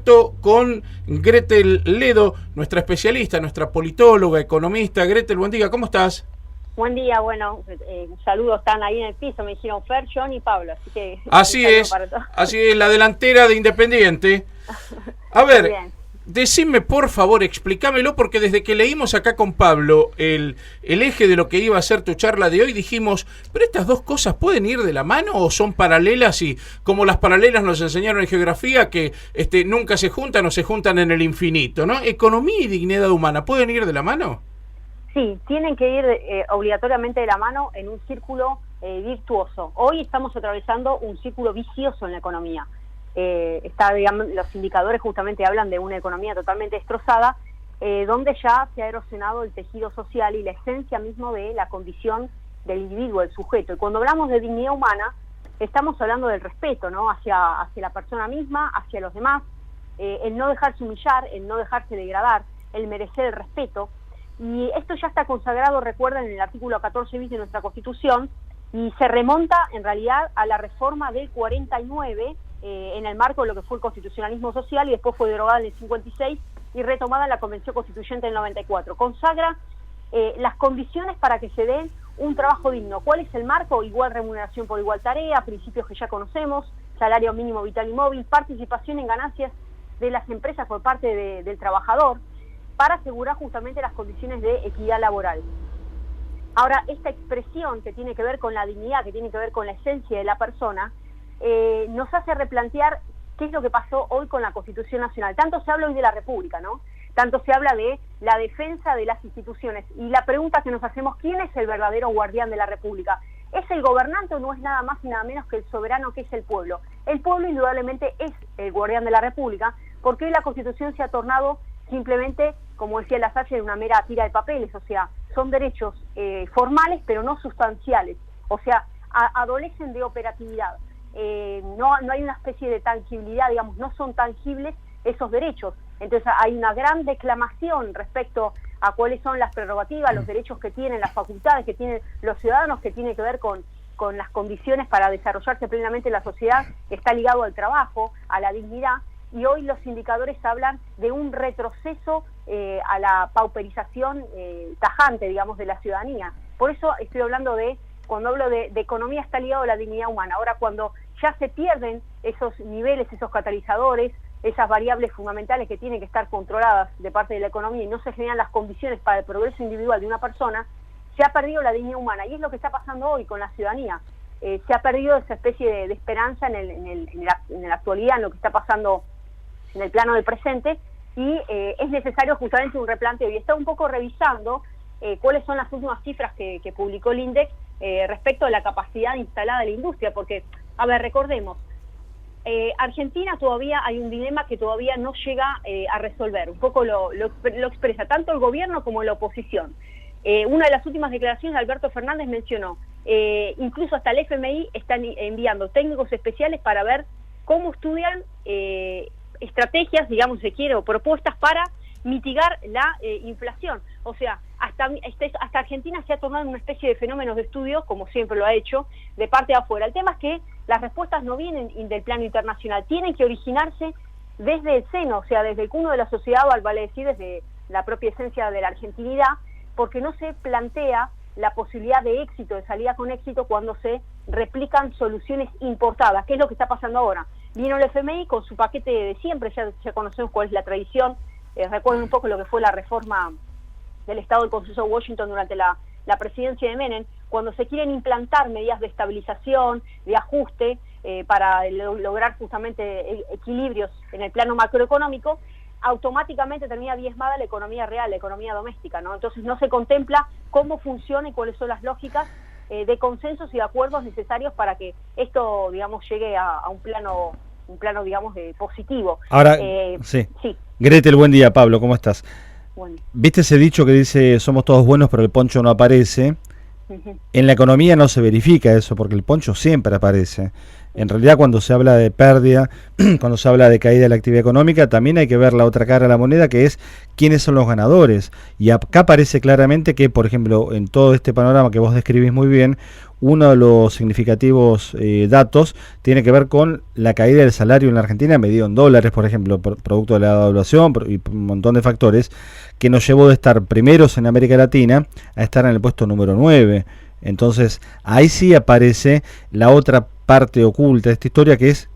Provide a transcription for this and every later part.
contacto con Gretel Ledo, nuestra especialista, nuestra politóloga, economista. Gretel, buen día, ¿cómo estás? Buen día, bueno, saludos, están ahí en el piso, me dijeron Fer, John y Pablo, así que... Así es, la delantera de Independiente. A ver, decime por favor, explícamelo, porque desde que leímos acá con Pablo el eje de lo que iba a ser tu charla de hoy, dijimos, ¿pero estas dos cosas pueden ir de la mano o son paralelas? Y como las paralelas nos enseñaron en geografía, que nunca se juntan o se juntan en el infinito, ¿no? ¿Economía y dignidad humana pueden ir de la mano? Sí, tienen que ir obligatoriamente de la mano en un círculo virtuoso. Hoy estamos atravesando un círculo vicioso en la economía. Digamos, los indicadores justamente hablan de una economía totalmente destrozada, donde ya se ha erosionado el tejido social y la esencia mismo de la condición del individuo, del sujeto. Y cuando hablamos de dignidad humana, estamos hablando del respeto, ¿no? Hacia la persona misma, hacia los demás, el no dejarse humillar, el no dejarse degradar, el merecer el respeto. Y esto ya está consagrado, recuerden, en el artículo 14 bis de nuestra Constitución, y se remonta en realidad a la reforma del 49, en el marco de lo que fue el constitucionalismo social, y después fue derogada en el 56 y retomada en la Convención Constituyente del 94. Consagra las condiciones para que se den un trabajo digno. ¿Cuál es el marco? Igual remuneración por igual tarea, principios que ya conocemos, salario mínimo vital y móvil, participación en ganancias de las empresas por parte del trabajador, para asegurar justamente las condiciones de equidad laboral. Ahora, esta expresión que tiene que ver con la dignidad, que tiene que ver con la esencia de la persona, nos hace replantear qué es lo que pasó hoy con la Constitución Nacional. Tanto se habla hoy de la República, ¿no? Tanto se habla de la defensa de las instituciones. Y la pregunta que nos hacemos, ¿quién es el verdadero guardián de la República? ¿Es el gobernante o no es nada más y nada menos que el soberano, que es el pueblo? El pueblo indudablemente es el guardián de la República, porque hoy la Constitución se ha tornado simplemente, como decía Lasalle, una mera tira de papeles. O sea, son derechos formales pero no sustanciales, o sea, adolecen de operatividad. No hay una especie de tangibilidad, digamos, no son tangibles esos derechos. Entonces hay una gran declamación respecto a cuáles son las prerrogativas, los derechos que tienen, las facultades que tienen los ciudadanos, que tiene que ver con las condiciones para desarrollarse plenamente en la sociedad, que está ligado al trabajo, a la dignidad. Y hoy los indicadores hablan de un retroceso a la pauperización tajante, digamos, de la ciudadanía. Por eso estoy hablando cuando hablo de economía, está ligado a la dignidad humana. Ahora, cuando ya se pierden esos niveles, esos catalizadores, esas variables fundamentales que tienen que estar controladas de parte de la economía y no se generan las condiciones para el progreso individual de una persona, se ha perdido la dignidad humana. Y es lo que está pasando hoy con la ciudadanía. Se ha perdido esa especie de esperanza en la actualidad, en lo que está pasando en el plano del presente, y es necesario justamente un replanteo. Y está un poco revisando cuáles son las últimas cifras que publicó el INDEC respecto a la capacidad instalada de la industria, porque, a ver, recordemos, Argentina todavía hay un dilema que todavía no llega a resolver, un poco lo expresa tanto el gobierno como la oposición. Una de las últimas declaraciones de Alberto Fernández mencionó, incluso hasta el FMI están enviando técnicos especiales para ver cómo estudian estrategias, digamos, si quiere, o propuestas para mitigar la inflación. O sea, hasta Argentina se ha tornado en una especie de fenómenos de estudio, como siempre lo ha hecho, de parte de afuera. El tema es que las respuestas no vienen del plano internacional, tienen que originarse desde el seno, o sea, desde el cuno de la sociedad, vale decir, desde la propia esencia de la argentinidad, porque no se plantea la posibilidad de éxito, de salida con éxito, cuando se replican soluciones importadas, que es lo que está pasando ahora. Vino el FMI con su paquete de siempre, ya conocemos cuál es la tradición. Recuerden un poco lo que fue la reforma del Estado del Consenso de Washington durante la presidencia de Menem, cuando se quieren implantar medidas de estabilización, de ajuste, para lograr justamente equilibrios en el plano macroeconómico, automáticamente termina diezmada la economía real, la economía doméstica, ¿no? Entonces no se contempla cómo funciona y cuáles son las lógicas de consensos y de acuerdos necesarios para que esto, digamos, llegue a un plano, digamos, positivo. Ahora, sí. Gretel, buen día. Pablo, ¿cómo estás? Bueno. ¿Viste ese dicho que dice somos todos buenos pero el poncho no aparece? En la economía no se verifica eso porque el poncho siempre aparece. En realidad, cuando se habla de pérdida, cuando se habla de caída de la actividad económica, también hay que ver la otra cara de la moneda, que es quiénes son los ganadores. Y acá aparece claramente que, por ejemplo, en todo este panorama que vos describís muy bien, uno de los significativos datos tiene que ver con la caída del salario en la Argentina, medido en dólares, por ejemplo, producto de la devaluación y un montón de factores, que nos llevó de estar primeros en América Latina a estar en el puesto número 9. Entonces, ahí sí aparece la otra parte oculta de esta historia, que es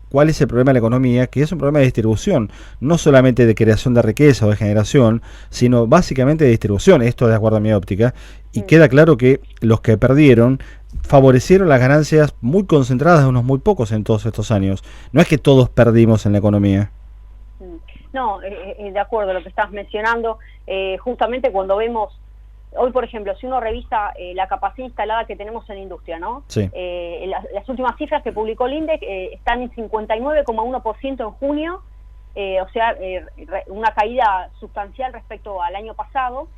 cuál es el problema de la economía, que es un problema de distribución, no solamente de creación de riqueza o de generación, sino básicamente de distribución, esto de acuerdo a mi óptica, y queda claro que los que perdieron favorecieron las ganancias muy concentradas de unos muy pocos en todos estos años. No es que todos perdimos en la economía. No, de acuerdo a lo que estás mencionando, justamente cuando vemos, hoy por ejemplo, si uno revisa la capacidad instalada que tenemos en la industria, ¿no? Sí. Las últimas cifras que publicó el INDEC están en 59,1% en junio, o sea, una caída sustancial respecto al año pasado.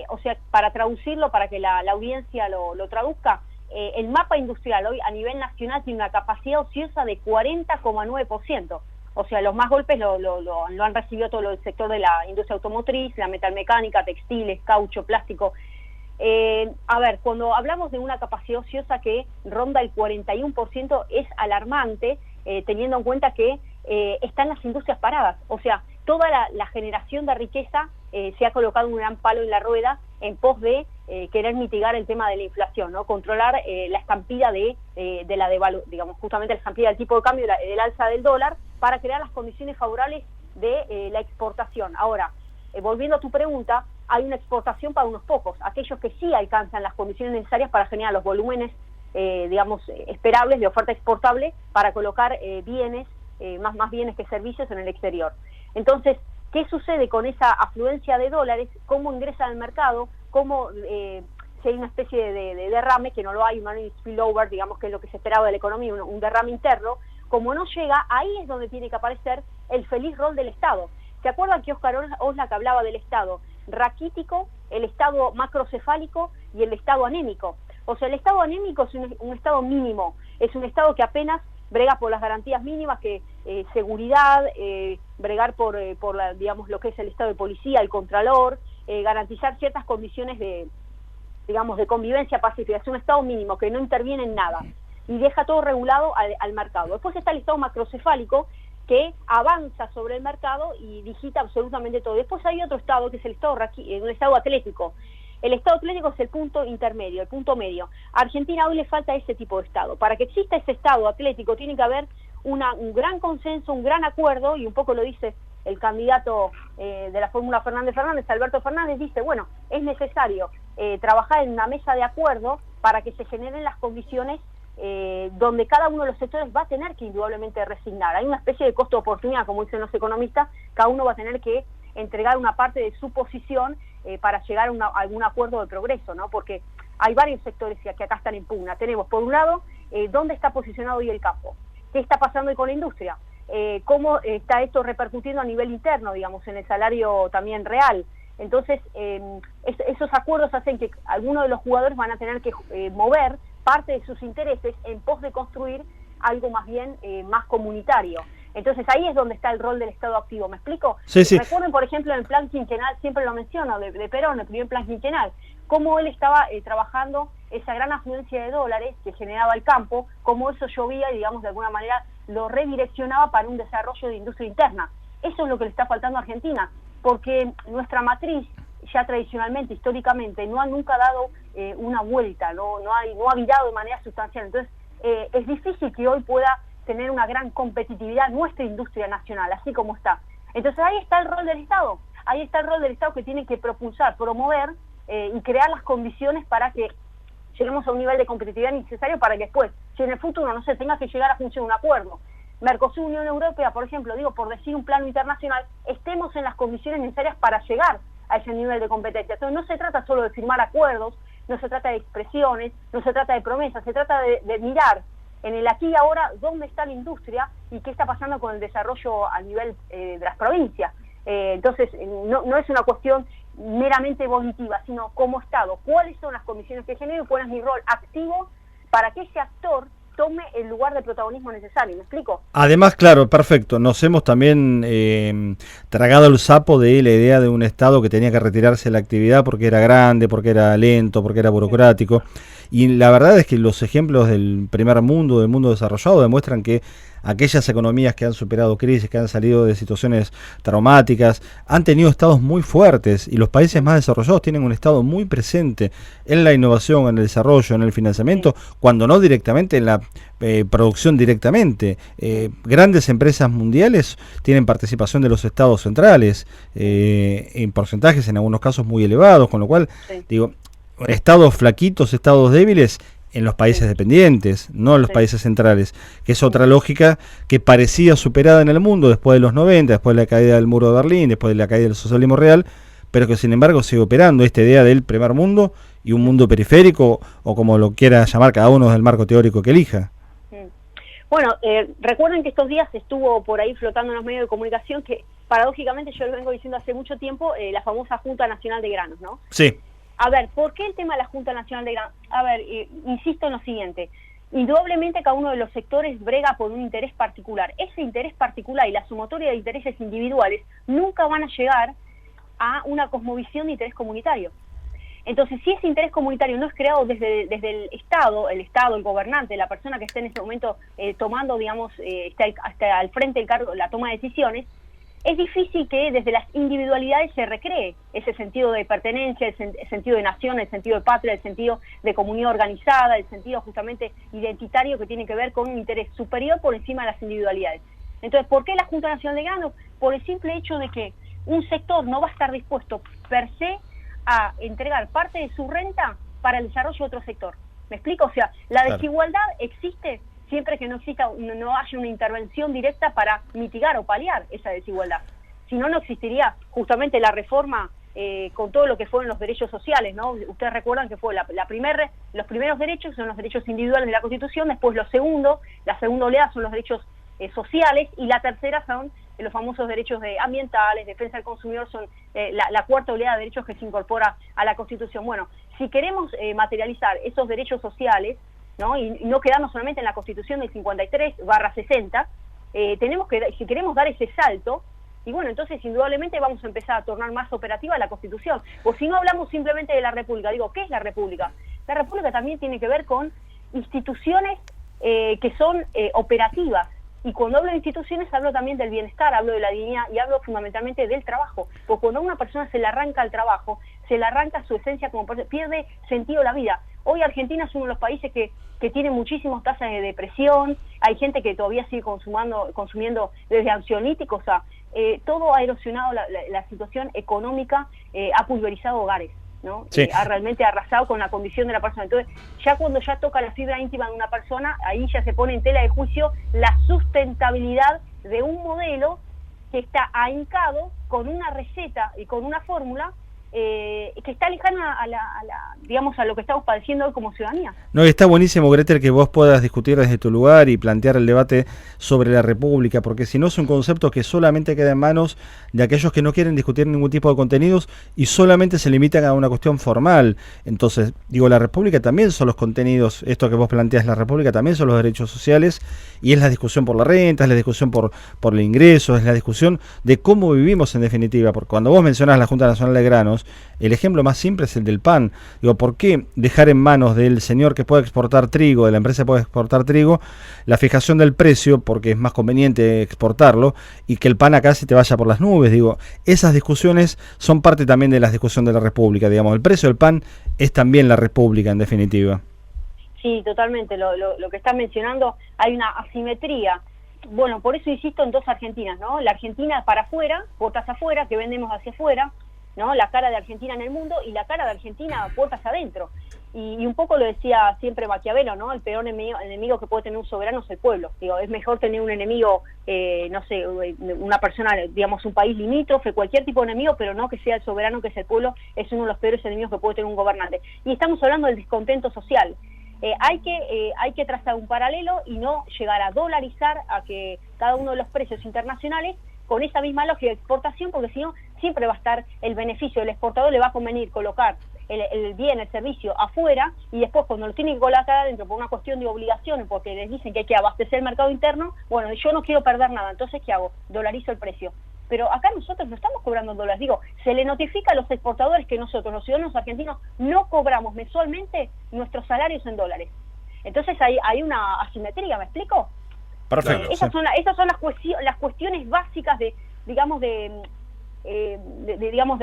O sea, para traducirlo, para que la audiencia lo traduzca, el mapa industrial hoy a nivel nacional tiene una capacidad ociosa de 40,9%. O sea, los más golpes lo han recibido todo el sector de la industria automotriz, la metalmecánica, textiles, caucho, plástico. A ver, cuando hablamos de una capacidad ociosa que ronda el 41%, es alarmante, teniendo en cuenta que están las industrias paradas. O sea, toda la generación de riqueza se ha colocado un gran palo en la rueda en pos de querer mitigar el tema de la inflación, ¿no? Controlar la estampida de la devaluación, digamos, justamente la estampida del tipo de cambio, del alza del dólar, para crear las condiciones favorables de la exportación. Ahora, volviendo a tu pregunta, hay una exportación para unos pocos, aquellos que sí alcanzan las condiciones necesarias para generar los volúmenes, digamos, esperables de oferta exportable para colocar bienes, más bienes que servicios en el exterior. Entonces, ¿qué sucede con esa afluencia de dólares? ¿Cómo ingresa al mercado? ¿Cómo si hay una especie de derrame, que no lo hay, un spillover, digamos, que es lo que se esperaba de la economía, un derrame interno? Como no llega, ahí es donde tiene que aparecer el feliz rol del Estado. ¿Se acuerdan que Oscar Oslak hablaba del Estado raquítico, el Estado macrocefálico y el Estado anémico? O sea, el Estado anémico es un Estado mínimo, es un Estado que apenas brega por las garantías mínimas, que seguridad, bregar por digamos, lo que es el Estado de policía, el contralor, garantizar ciertas condiciones de convivencia pacífica. Es un Estado mínimo que no interviene en nada y deja todo regulado al mercado. Después está el Estado macrocefálico, que avanza sobre el mercado y digita absolutamente todo. Después hay otro Estado, que es el Estado atlético. El Estado atlético es el punto intermedio, el punto medio. A Argentina hoy le falta ese tipo de Estado. Para que exista ese Estado atlético tiene que haber un gran consenso, un gran acuerdo, y un poco lo dice el candidato de la fórmula Fernández, Alberto Fernández, dice, bueno, es necesario trabajar en una mesa de acuerdo para que se generen las condiciones donde cada uno de los sectores va a tener que indudablemente resignar. Hay una especie de costo de oportunidad, como dicen los economistas, cada uno va a tener que entregar una parte de su posición para llegar a algún acuerdo de progreso, ¿no? Porque hay varios sectores que acá están en pugna. Tenemos, por un lado, dónde está posicionado hoy el campo, qué está pasando hoy con la industria, cómo está esto repercutiendo a nivel interno, digamos, en el salario también real. Entonces, esos acuerdos hacen que algunos de los jugadores van a tener que mover parte de sus intereses en pos de construir algo más bien más comunitario. Entonces ahí es donde está el rol del Estado activo, ¿me explico? Sí, sí. Recuerden, por ejemplo, en el plan quinquenal, siempre lo menciono, de Perón, el primer plan quinquenal, cómo él estaba trabajando esa gran afluencia de dólares que generaba el campo, cómo eso llovía y, digamos, de alguna manera lo redireccionaba para un desarrollo de industria interna. Eso es lo que le está faltando a Argentina, porque nuestra matriz, ya tradicionalmente, históricamente, no ha nunca dado una vuelta, no ha virado de manera sustancial. Entonces, es difícil que hoy pueda tener una gran competitividad nuestra industria nacional, así como está. Entonces ahí está el rol del Estado, que tiene que propulsar, promover y crear las condiciones para que lleguemos a un nivel de competitividad necesario para que después, si en el futuro no se tenga que llegar a funcionar un acuerdo, Mercosur, Unión Europea, por ejemplo, por decir un plano internacional, estemos en las condiciones necesarias para llegar a ese nivel de competencia. Entonces no se trata solo de firmar acuerdos, no se trata de expresiones, no se trata de promesas, se trata de mirar en el aquí y ahora dónde está la industria y qué está pasando con el desarrollo a nivel de las provincias. Entonces no es una cuestión meramente volitiva, sino como Estado, cuáles son las condiciones que genero y cuál es mi rol activo para que ese actor tome el lugar de protagonismo necesario. ¿Me explico? Además, claro, perfecto. Nos hemos también tragado el sapo de la idea de un Estado que tenía que retirarse de la actividad porque era grande, porque era lento, porque era burocrático. Y la verdad es que los ejemplos del primer mundo, del mundo desarrollado, demuestran que aquellas economías que han superado crisis, que han salido de situaciones traumáticas, han tenido estados muy fuertes, y los países más desarrollados tienen un estado muy presente en la innovación, en el desarrollo, en el financiamiento, cuando no directamente en la producción directamente. Grandes empresas mundiales tienen participación de los estados centrales, en porcentajes en algunos casos muy elevados, con lo cual, digo, estados flaquitos, estados débiles en los países dependientes, no en los países centrales, que es otra lógica que parecía superada en el mundo después de los 90, después de la caída del muro de Berlín, después de la caída del socialismo real, pero que sin embargo sigue operando esta idea del primer mundo y un mundo periférico, o como lo quiera llamar cada uno del marco teórico que elija. Bueno, recuerden que estos días estuvo por ahí flotando en los medios de comunicación que, paradójicamente, yo lo vengo diciendo hace mucho tiempo, la famosa Junta Nacional de Granos, ¿no? Sí. A ver, ¿por qué el tema de la Junta Nacional de Granos? A ver, insisto en lo siguiente. Indudablemente cada uno de los sectores brega por un interés particular. Ese interés particular y la sumatoria de intereses individuales nunca van a llegar a una cosmovisión de interés comunitario. Entonces, si ese interés comunitario no es creado desde el Estado, el gobernante, la persona que esté en ese momento tomando, digamos, está al frente del cargo, la toma de decisiones, es difícil que desde las individualidades se recree ese sentido de pertenencia, el sentido de nación, el sentido de patria, el sentido de comunidad organizada, el sentido justamente identitario que tiene que ver con un interés superior por encima de las individualidades. Entonces, ¿por qué la Junta Nacional de Granos? Por el simple hecho de que un sector no va a estar dispuesto per se a entregar parte de su renta para el desarrollo de otro sector. ¿Me explico? O sea, la desigualdad existe siempre que no haya una intervención directa para mitigar o paliar esa desigualdad. Si no, no existiría justamente la reforma con todo lo que fueron los derechos sociales, ¿no? Ustedes recuerdan que fue los primeros derechos son los derechos individuales de la Constitución, después la segunda oleada son los derechos sociales, y la tercera son los famosos derechos ambientales, defensa del consumidor, son la cuarta oleada de derechos que se incorpora a la Constitución. Bueno, si queremos materializar esos derechos sociales, ¿no? Y no quedarnos solamente en la Constitución del 53/60, tenemos que, si queremos dar ese salto, y bueno, entonces indudablemente vamos a empezar a tornar más operativa la Constitución. O si no hablamos simplemente de la República, digo, ¿qué es la República? La República también tiene que ver con instituciones que son operativas. Y cuando hablo de instituciones hablo también del bienestar, hablo de la dignidad y hablo fundamentalmente del trabajo. Porque cuando a una persona se le arranca el trabajo, se le arranca su esencia como persona, pierde sentido la vida. Hoy Argentina es uno de los países que tiene muchísimas tasas de depresión, hay gente que todavía sigue consumiendo desde ansiolíticos, o sea, todo ha erosionado la situación económica, ha pulverizado hogares, ¿no? Sí. Ha realmente arrasado con la condición de la persona. Entonces, ya cuando ya toca la fibra íntima de una persona, ahí ya se pone en tela de juicio la sustentabilidad de un modelo que está ahincado con una receta y con una fórmula que está lejana digamos, a lo que estamos padeciendo hoy como ciudadanía. No, y está buenísimo, Gretel, que vos puedas discutir desde tu lugar y plantear el debate sobre la República, porque si no es un concepto que solamente queda en manos de aquellos que no quieren discutir ningún tipo de contenidos y solamente se limitan a una cuestión formal. Entonces, digo, la República también son los contenidos, esto que vos planteás, la República también son los derechos sociales, y es la discusión por la renta, es la discusión por el ingreso, es la discusión de cómo vivimos en definitiva, porque cuando vos mencionás la Junta Nacional de Granos, el ejemplo más simple es el del pan. Digo, ¿por qué dejar en manos del señor que puede exportar trigo, de la empresa que puede exportar trigo, la fijación del precio, porque es más conveniente exportarlo, y que el pan acá se te vaya por las nubes? Digo, esas discusiones son parte también de la discusión de la República, digamos, el precio del pan es también la República en definitiva. Sí, totalmente, lo que estás mencionando, hay una asimetría. Bueno, por eso insisto en dos Argentinas, ¿no? La Argentina para afuera, puertas afuera, que vendemos hacia afuera, ¿no? La cara de Argentina en el mundo, y la cara de Argentina puertas adentro. Y un poco lo decía siempre Maquiavelo, ¿no? El peor enemigo que puede tener un soberano es el pueblo. Digo, es mejor tener un enemigo, no sé, una persona, digamos, un país limítrofe, cualquier tipo de enemigo, pero no que sea el soberano, que es el pueblo, es uno de los peores enemigos que puede tener un gobernante. Y estamos hablando del descontento social. Hay que trazar un paralelo y no llegar a dolarizar a que cada uno de los precios internacionales con esa misma lógica de exportación, porque si no, siempre va a estar el beneficio del exportador, le va a convenir colocar el bien, el servicio afuera, y después cuando lo tiene que colocar adentro por una cuestión de obligaciones, porque les dicen que hay que abastecer el mercado interno, bueno, yo no quiero perder nada, entonces ¿qué hago? Dolarizo el precio. pero acá nosotros no estamos cobrando en dólares. Digo, se le notifica a los exportadores que nosotros, los ciudadanos argentinos, no cobramos mensualmente nuestros salarios en dólares. Entonces hay una asimetría, ¿me explico? Perfecto. Esas son las cuestiones básicas de, digamos, de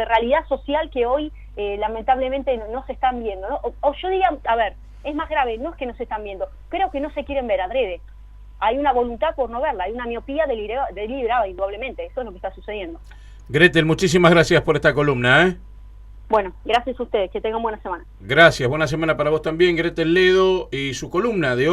realidad social que hoy lamentablemente no se están viendo, ¿no? O yo diría, a ver, es más grave, no es que no se están viendo, creo que no se quieren ver adrede. Hay una voluntad por no verla, hay una miopía deliberada, indudablemente, eso es lo que está sucediendo. Gretel, muchísimas gracias por esta columna, ¿eh? Bueno, gracias a ustedes, que tengan buena semana. Gracias, buena semana para vos también, Gretel Ledo, y su columna de hoy.